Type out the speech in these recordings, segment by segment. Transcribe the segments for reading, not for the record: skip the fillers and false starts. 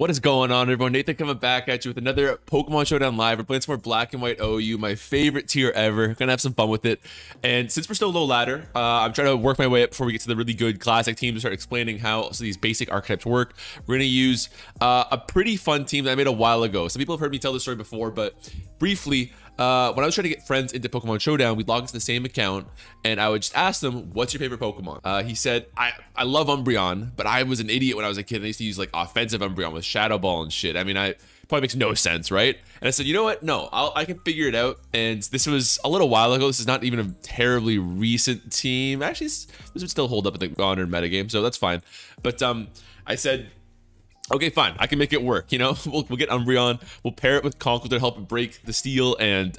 What is going on, everyone? Nathan coming back at you with another Pokemon Showdown Live. We're playing some more Black and White OU, my favorite tier ever. Gonna have some fun with it. And since we're still low ladder, I'm trying to work my way up before we get to the really good classic teams and start explaining how also these basic archetypes work. We're gonna use a pretty fun team that I made a while ago. Some people have heard me tell this story before, but briefly, when I was trying to get friends into Pokemon Showdown, we'd log into the same account and I would just ask them, what's your favorite Pokemon? He said, I love Umbreon, but I was an idiot when I was a kid. And I used to use like offensive Umbreon with Shadow Ball and shit. I mean, probably makes no sense, right? And I said, you know what? No, I can figure it out. And this was a little while ago. This is not even a terribly recent team. Actually, this would still hold up in the honored metagame, so that's fine. But I said, okay, fine. I can make it work. You know, we'll get Umbreon. We'll pair it with Conkeldurr to help it break the steel and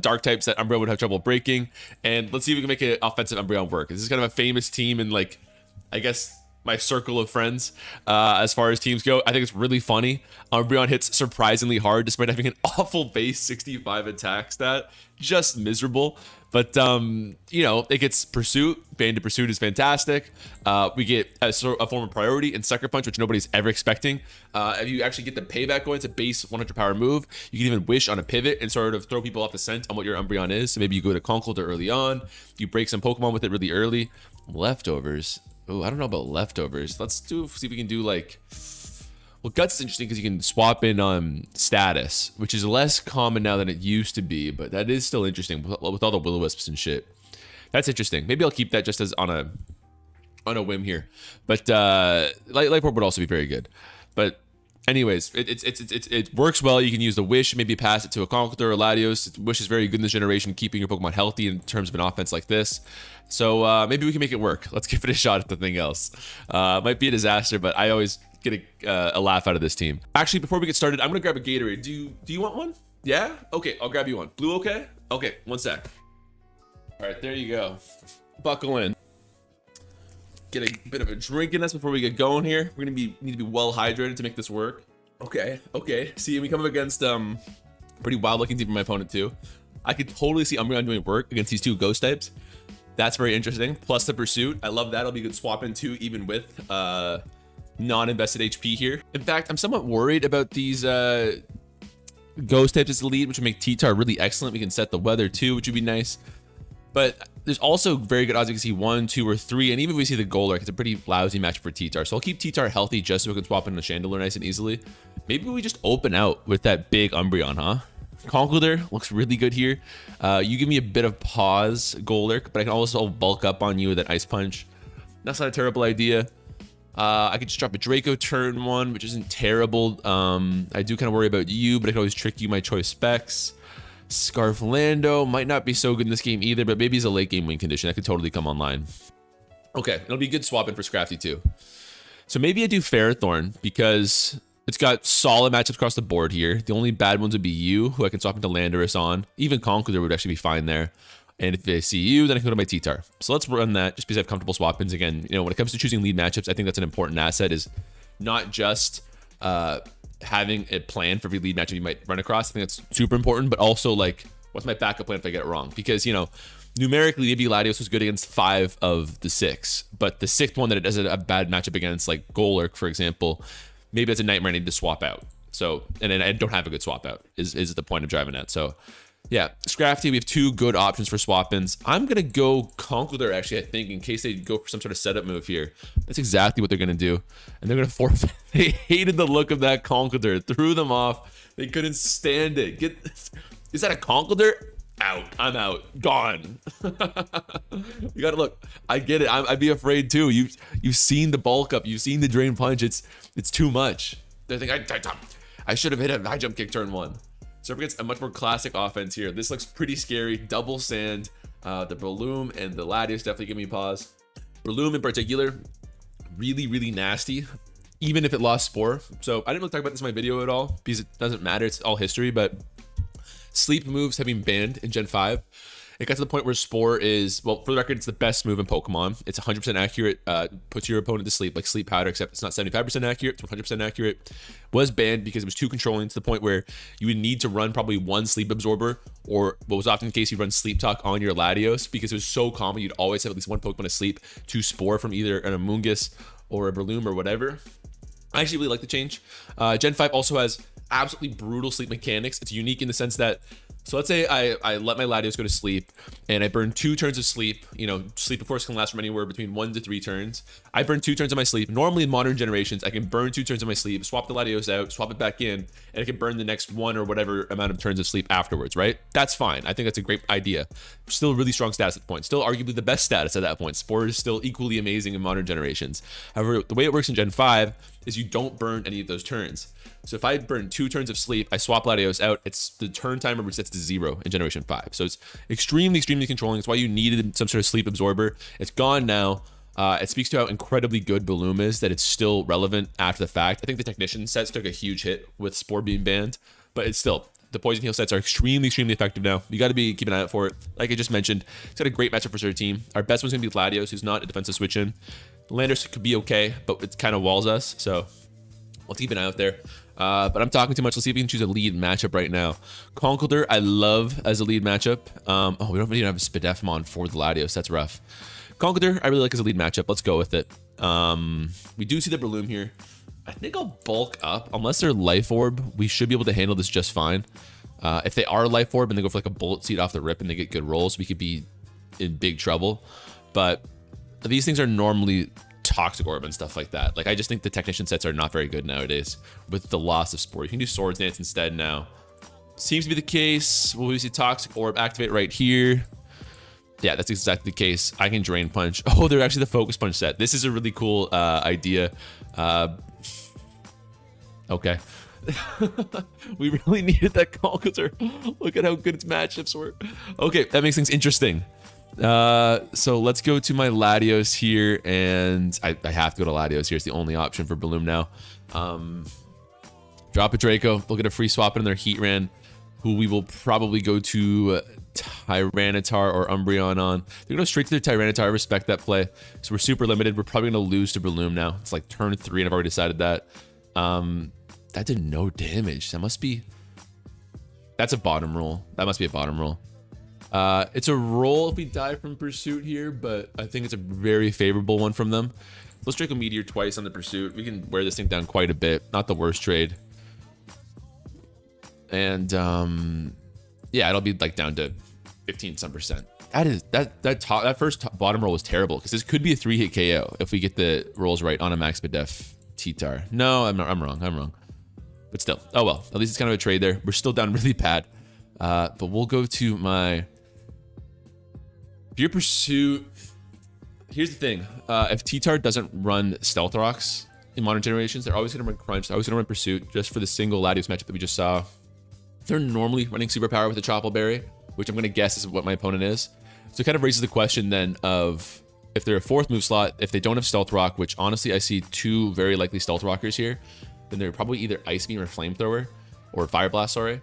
dark types that Umbreon would have trouble breaking. And let's see if we can make an offensive Umbreon work. This is kind of a famous team in, like, I guess, my circle of friends as far as teams go. I think it's really funny. Umbreon hits surprisingly hard despite having an awful base 65 attack stat. Just miserable. But, you know, it gets Pursuit. Banded Pursuit is fantastic. We get a form of priority and Sucker Punch, which nobody's ever expecting. If you actually get the payback going, it's a base 100 power move. You can even wish on a pivot and sort of throw people off the scent on what your Umbreon is. So maybe you go to Conkeldurr early on. You break some Pokemon with it really early. Leftovers. Oh, I don't know about leftovers. Let's see if we can do like... Well, Guts is interesting because you can swap in status, which is less common now than it used to be, but that is still interesting with all the Will-O-Wisps and shit. That's interesting. Maybe I'll keep that just as on a whim here. But Life Orb would also be very good. But anyways, it works well. You can use the Wish, maybe pass it to a Conkeldurr or Latios. Wish is very good in this generation, keeping your Pokemon healthy in terms of an offense like this. So maybe we can make it work. Let's give it a shot at nothing else. Might be a disaster, but I always get a laugh out of this team. Actually, before we get started, I'm gonna grab a Gatorade. Do you want one? Yeah? Okay, I'll grab you one. Blue okay? Okay, one sec. All right, there you go. Buckle in. Get a bit of a drink in us before we get going here. We're gonna need to be well hydrated to make this work. Okay. See, we come up against pretty wild looking team from my opponent too. I could totally see Umbreon doing work against these two ghost types. That's very interesting. Plus the Pursuit. I love that. It'll be a good swap in too, even with non-invested HP here. In fact, I'm somewhat worried about these ghost types as the lead, which would make T-Tar really excellent. We can set the weather too, which would be nice. But there's also very good odds we can see 1, 2, or 3, and even if we see the Golurk, it's a pretty lousy match for T-Tar. So I'll keep T-Tar healthy just so we can swap in the Chandelure nice and easily. Maybe we just open out with that big Umbreon, huh? Conkeldurr looks really good here. You give me a bit of pause, Golurk, but I can also bulk up on you with that Ice Punch. That's not a terrible idea. I could just drop a Draco turn 1, which isn't terrible. I do kind of worry about you, but I can always trick you my choice specs. Scarf Lando might not be so good in this game either, but maybe it's a late game win condition. That could totally come online. Okay, it'll be a good swap in for Scrafty too. So maybe I do Ferrothorn because it's got solid matchups across the board here. The only bad ones would be you, who I can swap into Landorus on. Even Conkeldurr would actually be fine there. And if I see you, then I can go to my T-Tar. So let's run that just because I have comfortable swap-ins. Again, you know, when it comes to choosing lead matchups, I think that's an important asset, is not just having a plan for every lead matchup you might run across. I think that's super important, but also like, what's my backup plan if I get it wrong? Because, you know, numerically, maybe Latios was good against 5 of the 6, but the 6th one that it does a bad matchup against, like Golurk, for example, maybe that's a nightmare I need to swap out. So, and then I don't have a good swap out is the point of driving at. So yeah, Scrafty, we have 2 good options for swap-ins. I'm going to go Conkeldurr, actually, I think, in case they go for some sort of setup move here. That's exactly what they're going to do. And they're going to forfeit. They hated the look of that Conkeldurr. Threw them off. They couldn't stand it. Is that a Conkeldurr? Out. I'm out. Gone. You got to look. I get it. I'd be afraid, too. You've seen the bulk up. You've seen the drain punch. It's too much. They're thinking, I should have hit a high jump kick turn 1. So up against a much more classic offense here. This looks pretty scary. Double sand. The Breloom and the Latios definitely give me pause. Breloom in particular, really, really nasty, even if it lost Spore. So I didn't really talk about this in my video at all because it doesn't matter. It's all history, but sleep moves have been banned in Gen 5. It got to the point where Spore is, well, for the record, it's the best move in Pokemon. It's 100% accurate, puts your opponent to sleep, like Sleep Powder, except it's not 75% accurate, it's 100% accurate. Was banned because it was too controlling to the point where you would need to run probably 1 Sleep Absorber, or what was often the case, you'd run Sleep Talk on your Latios because it was so common, you'd always have at least 1 Pokemon asleep to Spore from either an Amoonguss or a Breloom or whatever. I actually really like the change. Gen 5 also has absolutely brutal sleep mechanics. It's unique in the sense that, so let's say I let my Latios go to sleep and I burn 2 turns of sleep. You know, sleep of course can last from anywhere between 1 to 3 turns. I burn 2 turns of my sleep. Normally in modern generations, I can burn 2 turns of my sleep, swap the Latios out, swap it back in, and I can burn the next 1 or whatever amount of turns of sleep afterwards, right? That's fine. I think that's a great idea. Still really strong status at the point. Still arguably the best status at that point. Spore is still equally amazing in modern generations. However, the way it works in Gen 5 is you don't burn any of those turns. So if I burn 2 turns of sleep, I swap Latios out, it's the turn timer resets to 0 in Generation 5. So it's extremely controlling. It's why you needed some sort of sleep absorber. It's gone now. It speaks to how incredibly good Bloom is, that it's still relevant after the fact. I think the Technician sets took a huge hit with Spore being banned, but it's still, the Poison Heal sets are extremely effective now. You got to be keeping an eye out for it. Like I just mentioned, it's got a great matchup for our team. Our best one's going to be Latios, who's not a defensive switch in. Landers could be okay, but it kind of walls us, so we'll keep an eye out there. But I'm talking too much. Let's see if we can choose a lead matchup right now. Conkeldurr, I love as a lead matchup. Oh, we don't even have a Spadefmon for the Latios. That's rough. Conkeldurr, I really like as a lead matchup. Let's go with it. We do see the Breloom here. I think I'll bulk up. Unless they're Life Orb, we should be able to handle this just fine. If they are Life Orb and they go for like a Bullet Seed off the rip and they get good rolls, we could be in big trouble. But these things are normally Toxic Orb and stuff like that. Like, I just think the Technician sets are not very good nowadays with the loss of Spore. You can do Swords Dance instead now. Seems to be the case. Will we see Toxic Orb activate right here? Yeah, that's exactly the case. I can Drain Punch. Oh, they're actually the Focus Punch set. This is a really cool idea. Okay. We really needed that Conkeldurr. Look at how good its matchups were. Okay, that makes things interesting. So let's go to my Latios here, and I have to go to Latios here. It's the only option for Bloom now. Drop a Draco. They'll get a free swap in their Heatran, who we will probably go to Tyranitar or Umbreon on. They're going to go straight to their Tyranitar. I respect that play. So we're super limited. We're probably going to lose to Bloom now. It's like turn 3, and I've already decided that. That did no damage. That must be... That's a bottom roll. That must be a bottom roll. It's a roll if we die from Pursuit here, but I think it's a very favorable one from them. Let's Draco Meteor twice on the Pursuit. We can wear this thing down quite a bit. Not the worst trade. And yeah, it'll be like down to 15%. That first bottom roll was terrible, because this could be a 3-hit KO if we get the rolls right on a Max Bedef T-Tar. No, I'm wrong. But still, oh well. At least it's kind of a trade there. We're still down really bad. But we'll go to my Pure Pursuit. Here's the thing. If T-Tar doesn't run Stealth Rocks in modern generations, they're always going to run Crunch. They're always going to run Pursuit, just for the single Latios matchup that we just saw. They're normally running Superpower with a Chople Berry, which I'm going to guess is what my opponent is. So it kind of raises the question then of, if they're a 4th move slot, if they don't have Stealth Rock, which honestly I see 2 very likely Stealth Rockers here, then they're probably either Ice Beam or Flamethrower, or Fire Blast, sorry.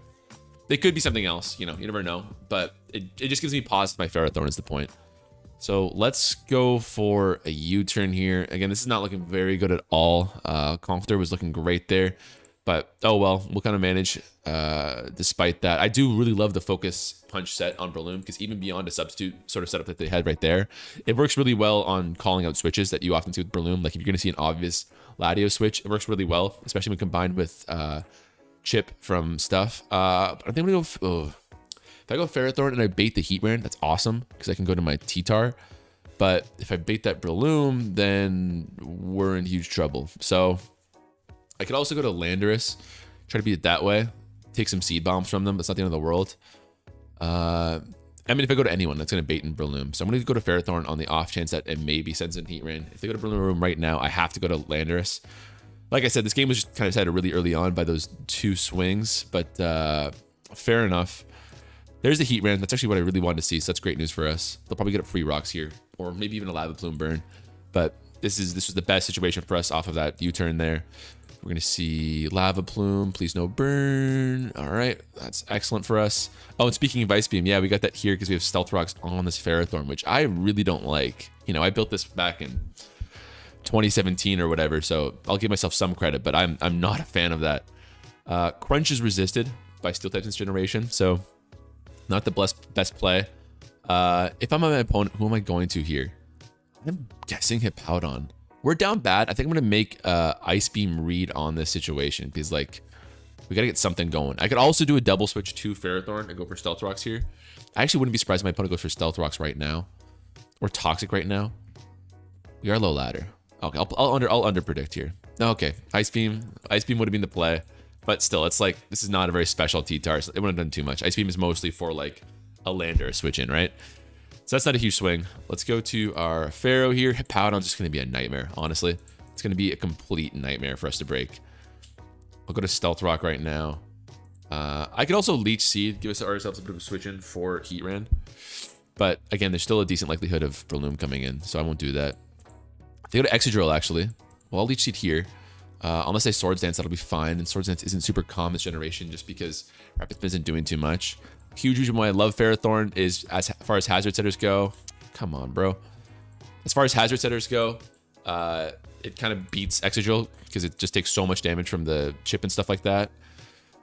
They could be something else, you know, you never know. But it just gives me pause with my Ferrothorn is the point. So let's go for a U-turn here. Again, this is not looking very good at all. Conkeldurr was looking great there. But, oh well, we'll kind of manage despite that. I do really love the Focus Punch set on Breloom, because even beyond a substitute sort of setup that they had right there, it works really well on calling out switches that you often see with Breloom. Like if you're going to see an obvious Latios switch, it works really well, especially when combined with Chip from stuff. But I think I'm going to go... If I go Ferrothorn and I bait the Heatran, that's awesome, because I can go to my T-Tar. But if I bait that Breloom, then we're in huge trouble. So I could also go to Landorus, try to beat it that way, take some Seed Bombs from them. That's not the end of the world. I mean, if I go to anyone, that's going to bait in Breloom. So I'm going to go to Ferrothorn on the off chance that it maybe sends in Heatran. If they go to Breloom right now, I have to go to Landorus. Like I said, this game was just kind of decided really early on by those 2 swings, but fair enough. There's the Heatran. That's actually what I really wanted to see, so that's great news for us. They'll probably get up free rocks here, or maybe even a Lava Plume burn. But this was the best situation for us off of that U-turn there. We're going to see Lava Plume. Please no burn. All right. That's excellent for us. Oh, and speaking of Ice Beam, yeah, we got that here because we have Stealth Rocks on this Ferrothorn, which I really don't like. You know, I built this back in 2017 or whatever, so I'll give myself some credit, but I'm not a fan of that. Crunch is resisted by Steel types this generation, so not the best play. If I'm on my opponent, who am I going to here? I'm guessing Hippowdon. we're down bad. I think I'm going to make Ice Beam read on this situation because, like, we got to get something going. I could also do a double switch to Ferrothorn and go for Stealth Rocks here. I actually wouldn't be surprised if my opponent goes for Stealth Rocks right now. Or Toxic right now. We are low ladder. Okay, I'll under predict here. Okay, Ice Beam. Ice Beam would have been the play. But still, it's like, this is not a very special T-Tar. So it wouldn't have done too much. Ice Beam is mostly for, like, a land or a switch in, right? So that's not a huge swing. Let's go to our Pharaoh here. Hippowdon's just going to be a nightmare, honestly. It's going to be a complete nightmare for us to break. I'll go to Stealth Rock right now. I could also Leech Seed, give us ourselves a bit of a switch in for Heatran. But again, there's still a decent likelihood of Breloom coming in, so I won't do that. They go to Excadrill, actually. Well, I'll Leech Seed here. Unless they Swords Dance, that'll be fine. And Swords Dance isn't super common this generation just because Rapid Spin isn't doing too much. Huge reason why I love Ferrothorn is as far as hazard setters go. Come on, bro. As far as hazard setters go, it kind of beats Excadrill because it just takes so much damage from the chip and stuff like that.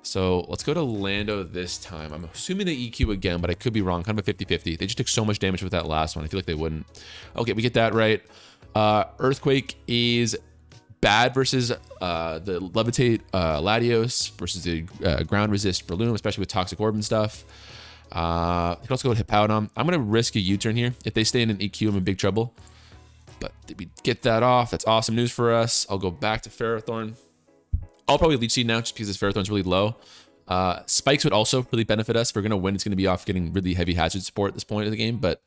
So let's go to Lando this time. I'm assuming they EQ again, but I could be wrong. Kind of a 50-50. They just took so much damage with that last one. I feel like they wouldn't. Okay, we get that right. Earthquake is bad versus the Levitate Latios versus the Ground Resist Breloom, especially with Toxic Orb and stuff. You can also go with Hippowdon. I'm going to risk a U-turn here. If they stay in an EQ, I'm in big trouble. But did we get that off? That's awesome news for us. I'll go back to Ferrothorn. I'll probably Leech Seed now just because this Ferrothorn's really low. Spikes would also really benefit us. If we're going to win, it's going to be off getting really heavy hazard support at this point of the game. But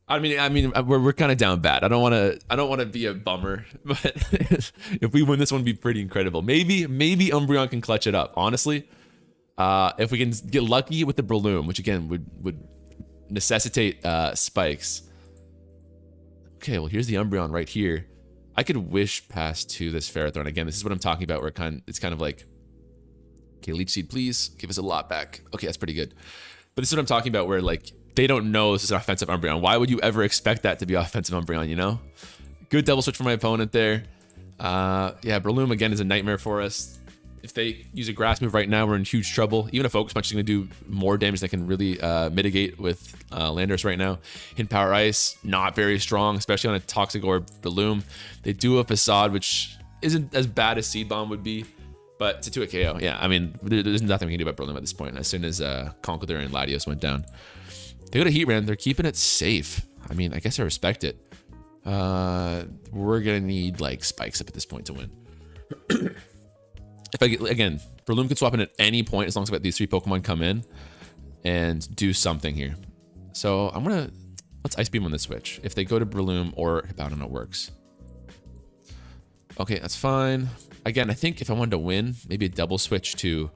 I mean, we're kind of down bad. I don't want to be a bummer, but if we win this one, it'd be pretty incredible. Maybe Umbreon can clutch it up. Honestly, if we can get lucky with the Breloom, which again would necessitate spikes. Okay, well here's the Umbreon right here. I could wish past to this Ferrothorn. Again, this is what I'm talking about. Where it's kind of like, okay, Leech Seed, please give us a lot back. Okay, that's pretty good. But this is what I'm talking about. Where like they don't know this is an offensive Umbreon. Why would you ever expect that to be offensive Umbreon? You know, good double switch for my opponent there. Yeah, Breloom again is a nightmare for us. If they use a grass move right now, we're in huge trouble. Even a Focus Punch is going to do more damage than can really mitigate with Landorus right now. Hidden Power Ice, not very strong, especially on a Toxic Orb Breloom. They do a Facade, which isn't as bad as Seed Bomb would be, but to a KO. Yeah, I mean, there's nothing we can do about Breloom at this point, as soon as Conkeldurr and Latios went down. They go to Heatran. They're keeping it safe. I mean, I guess I respect it. We're going to need, like, spikes up at this point to win. If I get, again, Breloom can swap in at any point as long as these three Pokemon come in and do something here. So I'm going to, let's Ice Beam on this switch. If they go to Breloom or Hippowdon, it works. Okay, that's fine. Again, I think if I wanted to win, maybe a double switch to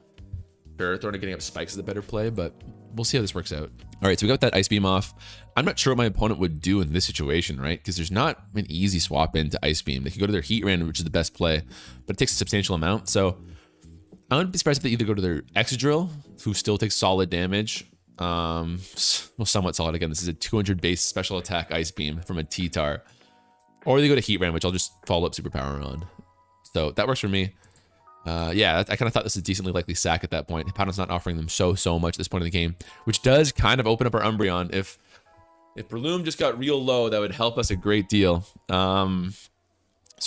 Ferrothorn and getting up spikes is a better play, but we'll see how this works out. All right, so we got that Ice Beam off. I'm not sure what my opponent would do in this situation, right? Because there's not an easy swap into Ice Beam. They could go to their Heatran, which is the best play, but it takes a substantial amount. So I wouldn't be surprised if they either go to their Excadrill, who still takes solid damage. Well, somewhat solid. Again, this is a 200 base special attack Ice Beam from a T-Tar. Or they go to Heatran, which I'll just follow up Superpower on. So that works for me. Yeah, I kind of thought this was a decently likely sack at that point. Hippowdon's not offering them so much at this point in the game, which does kind of open up our Umbreon. If Breloom just got real low, that would help us a great deal. So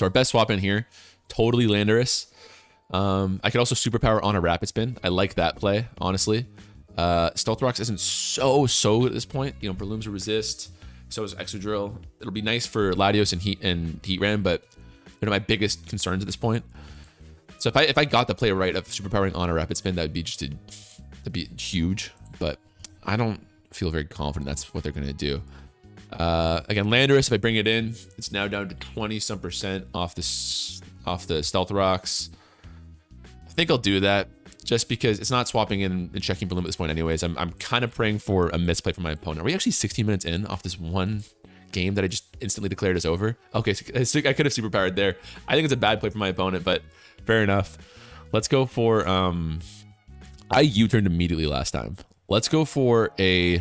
our best swap in here, totally Landorus. I could also Superpower on a Rapid Spin. I like that play, honestly. Stealth Rocks isn't so good at this point. You know, Breloom's a resist, so is Excadrill. It'll be nice for Latios and Heatran, but they're my biggest concerns at this point. So if I got the play right of Superpowering on a Rapid Spin, that would be that'd be huge. But I don't feel very confident that's what they're gonna do. Again, Landorus, if I bring it in, it's now down to 20% off the Stealth Rocks. I think I'll do that just because it's not swapping in and checking Breloom at this point anyways. I'm kind of praying for a misplay from my opponent. Are we actually 16 minutes in off this one game that I just instantly declared as over? Okay, so I could have Superpowered there. I think it's a bad play for my opponent, but fair enough. Let's go for I U-turned immediately last time. Let's go for a,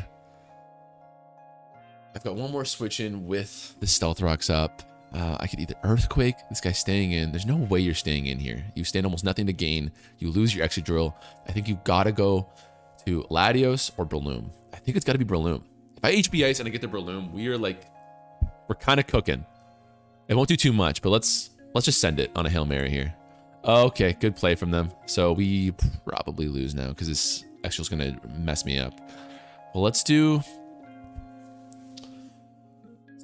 I've got one more switch in with the Stealth Rocks up. I could either Earthquake. This guy's staying in. There's no way you're staying in here. You stand almost nothing to gain. You lose your Excadrill. I think you've got to go to Latios or Breloom. I think it's got to be Breloom. If I HB Ice and I get the Breloom, we're kind of cooking. It won't do too much, but let's just send it on a Hail Mary here. Okay, good play from them. So we probably lose now because this actually is going to mess me up. Well, let's do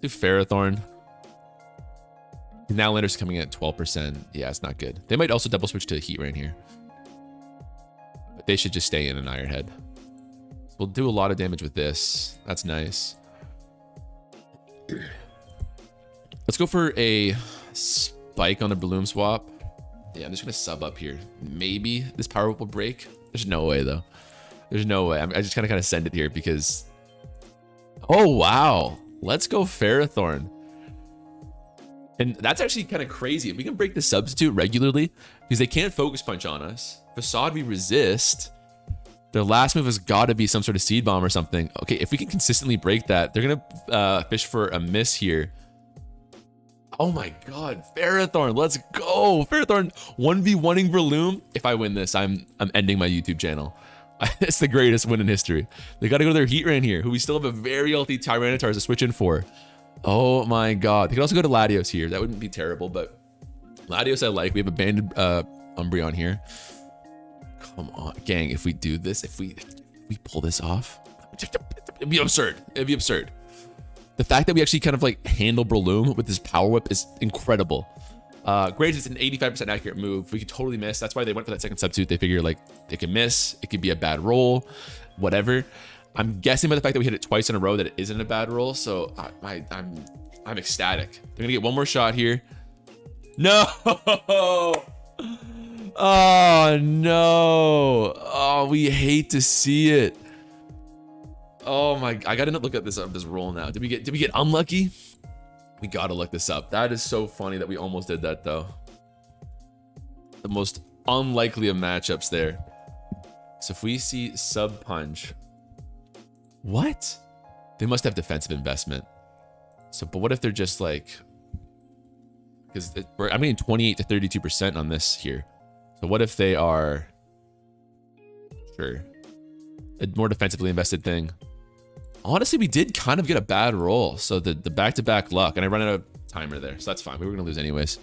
Ferrothorn. Now Lander's coming at 12%. Yeah, it's not good. They might also double switch to Heat Rain here. But they should just stay in an Iron Head. So we'll do a lot of damage with this. That's nice. Let's go for a Spike on the Bloom swap. Yeah, I'm just going to sub up here. Maybe this Power Whip will break. There's no way, though. There's no way. I just kind of send it here because... Oh, wow. Let's go Ferrothorn. And that's actually kind of crazy. If we can break the Substitute regularly, because they can't Focus Punch on us. Facade, we resist. Their last move has got to be some sort of Seed Bomb or something. Okay, if we can consistently break that, they're going to fish for a miss here. Oh my god, Ferrothorn, let's go. Ferrothorn 1v1ing Breloom. If I win this, I'm ending my YouTube channel. It's the greatest win in history. They got to go to their Heat Rain here, who we still have a very healthy Tyranitar to switch in for. Oh my god. They could also go to Latios here. That wouldn't be terrible, but Latios I like. We have a banded Umbreon here. Come on, gang. If we do this, if we pull this off, it'd be absurd. It'd be absurd. The fact that we actually kind of like handle Breloom with this Power Whip is incredible. Great, it's an 85% accurate move. We could totally miss. That's why they went for that second substitute. They figure like they can miss. It could be a bad roll, whatever. I'm guessing by the fact that we hit it twice in a row that it isn't a bad roll. So I'm ecstatic. They're gonna get one more shot here. No. Oh no. Oh, we hate to see it. Oh my, I gotta look at this roll now. Did we get unlucky? We gotta look this up. That is so funny that we almost did that though. The most unlikely of matchups there. So if we see Sub Punch, what? They must have defensive investment. So, but what if they're just like, because I'm getting 28 to 32% on this here. So what if they are, sure, a more defensively invested thing? Honestly, we did kind of get a bad roll. So the back-to-back luck, and I run out of timer there, so that's fine. We were gonna lose anyways.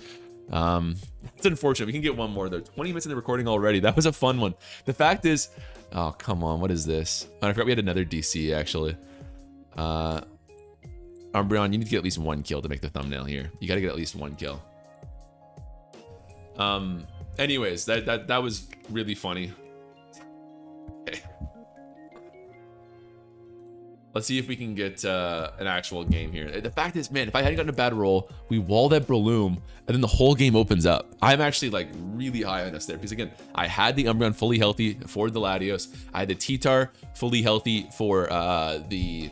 It's unfortunate. We can get one more though. 20 minutes in the recording already. That was a fun one. The fact is, oh come on, what is this? Oh, I forgot we had another DC actually. Umbreon, you need to get at least one kill to make the thumbnail here. You got to get at least one kill. Anyways, that was really funny. Okay. Let's see if we can get an actual game here. The fact is, man, if I hadn't gotten a bad roll, we wall that Breloom, and then the whole game opens up. I'm actually like really high on us there because again, I had the Umbreon fully healthy for the Latios. I had the T-Tar fully healthy for the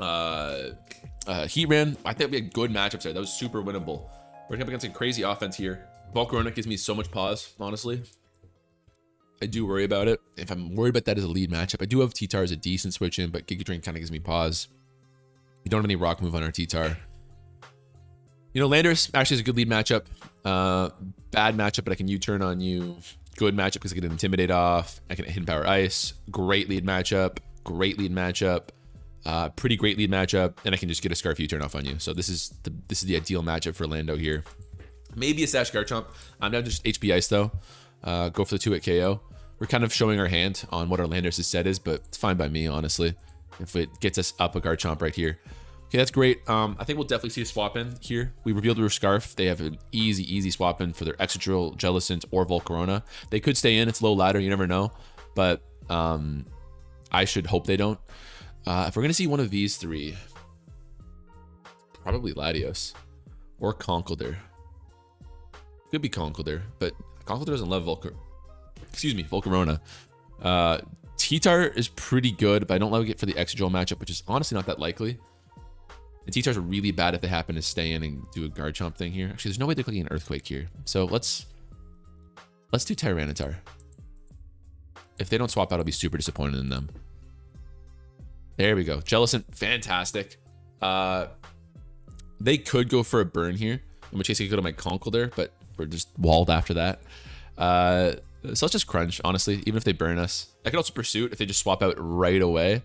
Heatran. I think we had good matchups there. That was super winnable. We're up against a crazy offense here. Volcarona gives me so much pause, honestly. I do worry about it. If I'm worried about that as a lead matchup, I do have T-Tar as a decent switch in, but Giga Drain kind of gives me pause. We don't have any rock move on our T-Tar. You know, Landers actually is a good lead matchup. Bad matchup, but I can U-turn on you. Good matchup because I can Intimidate off. I can Hidden Power Ice. Great lead matchup. Great lead matchup. Pretty great lead matchup, and I can just get a Scarf U-turn off on you. So this is the ideal matchup for Lando here. Maybe a Sash Garchomp. I'm now just HP Ice though. Go for the 2-hit KO. We're kind of showing our hand on what our Landers' set is, but it's fine by me, honestly. If it gets us up a Garchomp right here. Okay, that's great. I think we'll definitely see a swap in here. We revealed their Scarf. They have an easy swap in for their Excadrill, Jellicent, or Volcarona. They could stay in. It's low ladder. You never know. But I should hope they don't. If we're going to see one of these three, probably Latios or Conkeldurr. Could be Conkeldurr, but Conkeldurr doesn't love Volcarona. T-Tar is pretty good, but I don't like it for the Excadrill matchup, which is honestly not that likely. And T-Tars are really bad if they happen to stay in and do a Garchomp thing here. Actually, there's no way they're clicking an Earthquake here. So let's do Tyranitar. If they don't swap out, I'll be super disappointed in them. There we go. Jellicent, fantastic. They could go for a burn here, in which case I could go to my Conkeldurr, but we're just walled after that. So let's just crunch, honestly, even if they burn us. I could also Pursuit if they just swap out right away.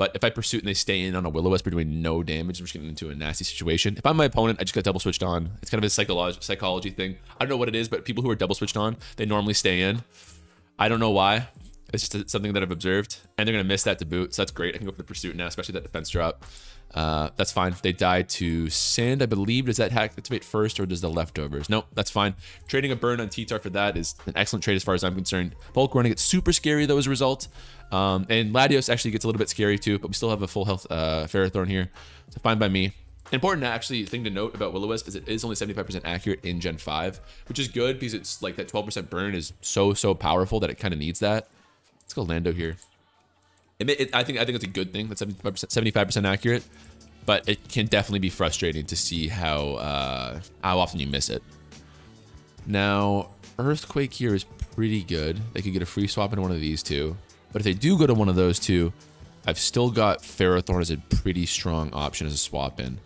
But if I Pursuit and they stay in on a Will-O-Wisp, we're doing no damage. I'm just getting into a nasty situation. If I'm my opponent, I just got double switched on. It's kind of a psychology thing. I don't know what it is, but people who are double switched on, they normally stay in. I don't know why. It's just something that I've observed. And they're going to miss that to boot, so that's great. I can go for the Pursuit now, especially that defense drop. That's fine. They die to Sand, I believe. Does that hack activate first, or does the leftovers? Nope, that's fine. Trading a burn on T-Tar for that is an excellent trade as far as I'm concerned. Bulk running gets super scary though as a result. And Latios actually gets a little bit scary too, but we still have a full health Ferrothorn here. So fine by me. Important actually thing to note about Will-O-Wisp is it is only 75% accurate in Gen 5, which is good because it's like that 12% burn is so powerful that it kind of needs that. Let's go Lando here. I think it's a good thing. That's 75% accurate, but it can definitely be frustrating to see how often you miss it. Now, Earthquake here is pretty good. They could get a free swap into one of these two, but if they do go to one of those two, I've still got Ferrothorn as a pretty strong option as a swap in.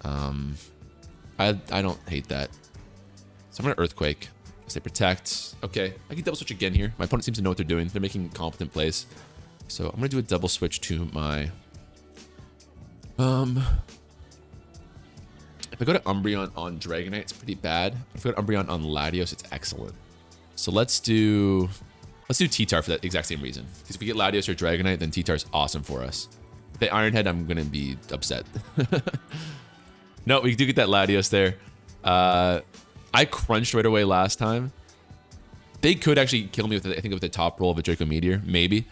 I don't hate that. So I'm gonna Earthquake. They protect. Okay, I can double switch again here. My opponent seems to know what they're doing. They're making competent plays. So I'm gonna do a double switch to my if I go to Umbreon on Dragonite, it's pretty bad. If I go to Umbreon on Latios, it's excellent. So let's do T-Tar for that exact same reason. Because if we get Latios or Dragonite, then T-Tar is awesome for us. If they Iron Head, I'm gonna be upset. No, we do get that Latios there. I crunched right away last time. They could actually kill me with, I think, with the top roll of a Draco Meteor, maybe.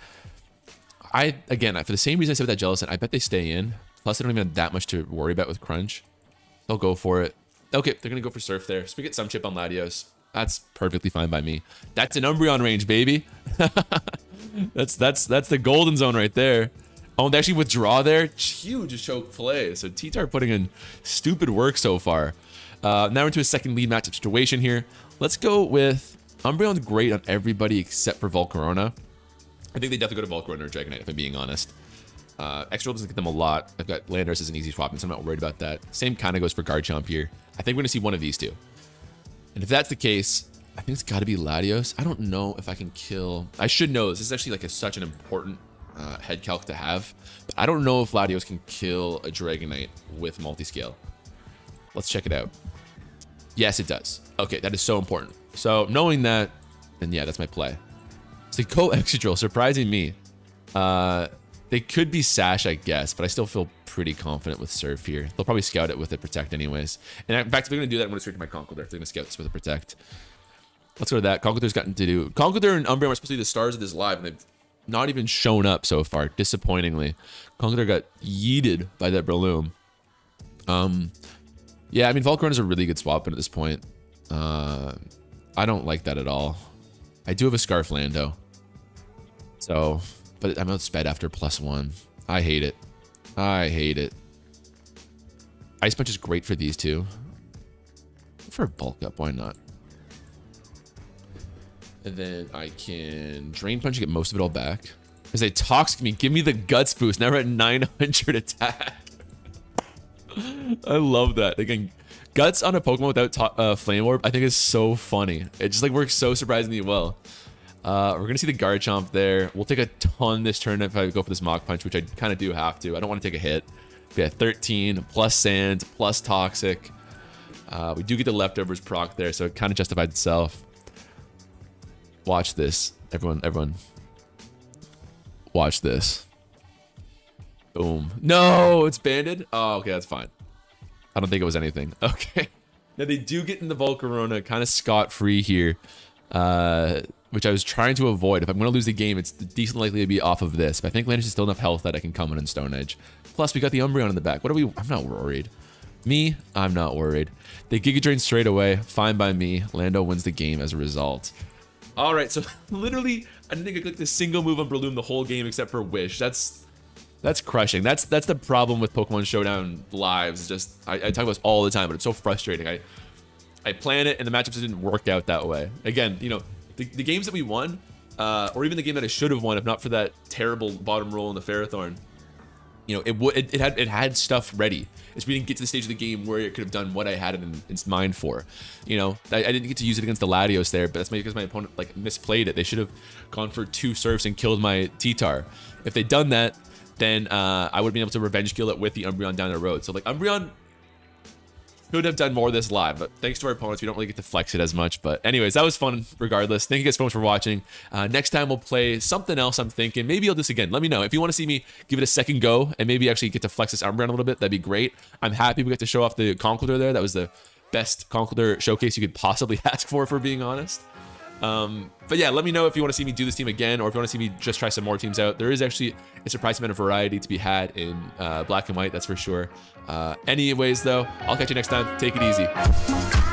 Again, for the same reason I said with that Jellicent, I bet they stay in. Plus, I don't even have that much to worry about with Crunch. They'll go for it. Okay, they're going to go for Surf there. So we get some chip on Latios. That's perfectly fine by me. That's an Umbreon range, baby. that's the golden zone right there. Oh, and they actually withdraw there. Huge choke play. So T-Tar putting in stupid work so far. Now we're into a second lead matchup situation here. Let's go with Umbreon's great on everybody except for Volcarona. I think they definitely go to Volcarona or Dragonite, if I'm being honest. Extra doesn't get them a lot. I've got Landorus as an easy swap, and so I'm not worried about that. Same kind of goes for Garchomp here. I think we're going to see one of these two. And if that's the case, I think it's got to be Latios. I don't know if I can kill... I should know this. This is actually like such an important head calc to have. But I don't know if Latios can kill a Dragonite with multi-scale. Let's check it out. Yes, it does. Okay, that is so important. So knowing that, then yeah, that's my play. So they go Excadrill, surprising me. They could be Sash, I guess, but I still feel pretty confident with Surf here. They'll probably scout it with a Protect anyways. And in fact, if they're going to do that, I'm going to switch to my Conkeldurr. If they're going to scout this with a Protect. Let's go to that. Conkeldurr's gotten to do... Conkeldurr and Umbreon are supposed to be the stars of this live, and they've not even shown up so far, disappointingly. Conkeldurr got yeeted by that Breloom. Yeah, I mean, Volcarona is a really good swap in at this point. I don't like that at all. I do have a Scarf Lando. So, but I'm outsped after +1. I hate it. I hate it. Ice Punch is great for these two. For a bulk up, why not? And then I can Drain Punch and get most of it all back. As they Toxic me, give me the Guts boost. Now we're at 900 attack. I love that. Again, Guts on a Pokemon without Flame Orb, I think is so funny. It just like works so surprisingly well. We're going to see the Garchomp there. We'll take a ton this turn if I go for this Mach Punch, which I kind of do have to. I don't want to take a hit. Yeah, 13 plus Sand plus Toxic. We do get the Leftovers proc there, so it kind of justified itself. Watch this. Everyone. Watch this. Boom. No, it's banded. Oh, okay, that's fine. I don't think it was anything. Okay. Now they do get in the Volcarona kind of scot-free here, which I was trying to avoid. If I'm going to lose the game, it's decently likely to be off of this. But I think Landis has still enough health that I can come in Stone Edge. Plus, we got the Umbreon in the back. What are we? I'm not worried. Me, I'm not worried. They Giga Drain straight away. Fine by me. Lando wins the game as a result. All right, so literally, I didn't think I clicked a single move on Breloom the whole game except for Wish. That's crushing. That's the problem with Pokemon Showdown lives. Just I talk about this all the time, but it's so frustrating. I plan it and the matchups didn't work out that way. Again, you know, the games that we won, or even the game that I should have won if not for that terrible bottom roll in the Ferrothorn, you know, it had stuff ready. It's we didn't get to the stage of the game where it could have done what I had it in its mind for. You know, I didn't get to use it against the Latios there, but that's because my opponent like misplayed it. They should have gone for 2 Surfs and killed my T-Tar. If they'd done that, then I would have been able to revenge kill it with the Umbreon down the road. So like Umbreon could have done more of this live, but thanks to our opponents, we don't really get to flex it as much. But anyways, that was fun regardless. Thank you guys so much for watching. Next time we'll play something else, I'm thinking. Maybe I'll do this again. Let me know. If you want to see me give it a second go and maybe actually get to flex this Umbreon a little bit, that'd be great. I'm happy we got to show off the Conkeldurr there. That was the best Conkeldurr showcase you could possibly ask for being honest. But yeah, let me know if you want to see me do this team again, or if you want to see me just try some more teams out. There is actually a surprising amount of variety to be had in black and white, that's for sure. Anyways though, I'll catch you next time. Take it easy.